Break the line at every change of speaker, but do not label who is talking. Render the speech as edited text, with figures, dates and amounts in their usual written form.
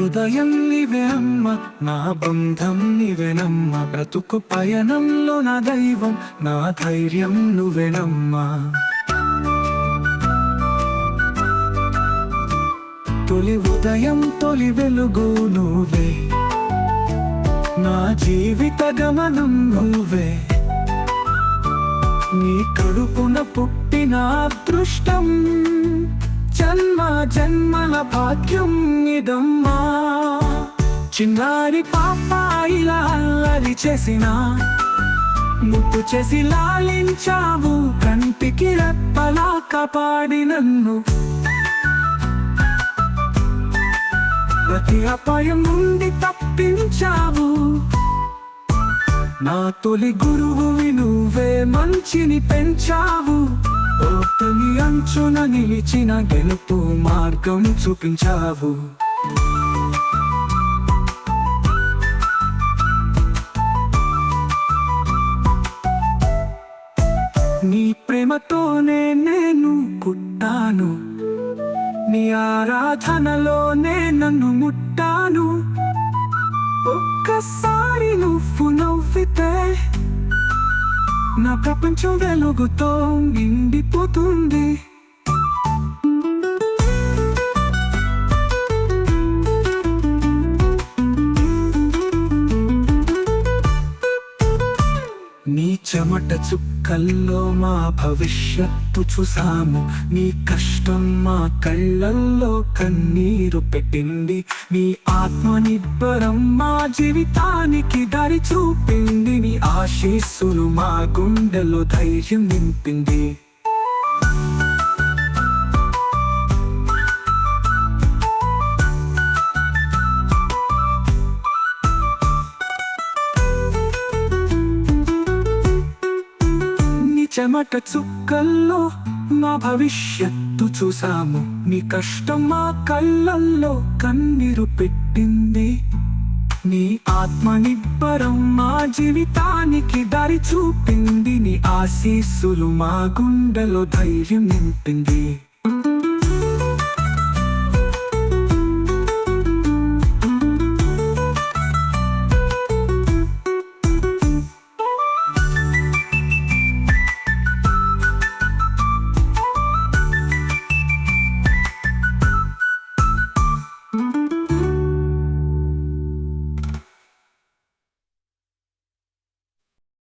హృదయం నీవే అమ్మ, నా బంధం నీవేనమ్మ. బ్రతుకు పయనంలో నా దైవం, నా ధైర్యం నువ్వేనమ్మా. తొలి ఉదయం తొలి వెలుగు నువ్వే, నా జీవిత గమనం నువ్వే. నీ కడుపున పుట్టిన అదృష్టం, జన్మ జన్మల భాగ్యం ఇదమ్మా. చిన్నారి పాప ఇలా అల్లరి చేసిన, ముద్దు చేసి లాలించావు, కంటికి రెప్పలా కాపాడి నన్ను. ప్రతి అపాయం నుండి తప్పించావు, నా తొలి గురువువి నువ్వే, మంచిని పెంచావు. ఓటమి అంచున నిలిచిన గెలుపు మార్గం చూపించావు. నీ ప్రేమతోనే నేను పుట్టాను, నీ ఆరాధనలోనే నన్ను ముట్టాను. ఒక్కసారి నువ్వు నవ్వితే నా ప్రపంచం వెలుగుతో నిండిపోతుంది. నీ చెమట చుక్కల్లో మా భవిష్యత్తు చూసాము, నీ కష్టం మా కళ్ళల్లో కన్నీరు పెట్టింది. నీ ఆత్మ నిబ్బరం మా జీవితానికి దారి చూపింది. నీ ఆశీస్సులు మా గుండెలో ధైర్యం నింపింది. చెమట చుక్కల్లో మా భవిష్యత్తు చూసాము, నీ కష్టం మా కళ్ళల్లో కన్నీరు పెట్టింది. నీ ఆత్మ నిబ్బరం మా జీవితానికి దారి చూపింది. నీ ఆశీస్సులు మా గుండెలో ధైర్యం నింపింది.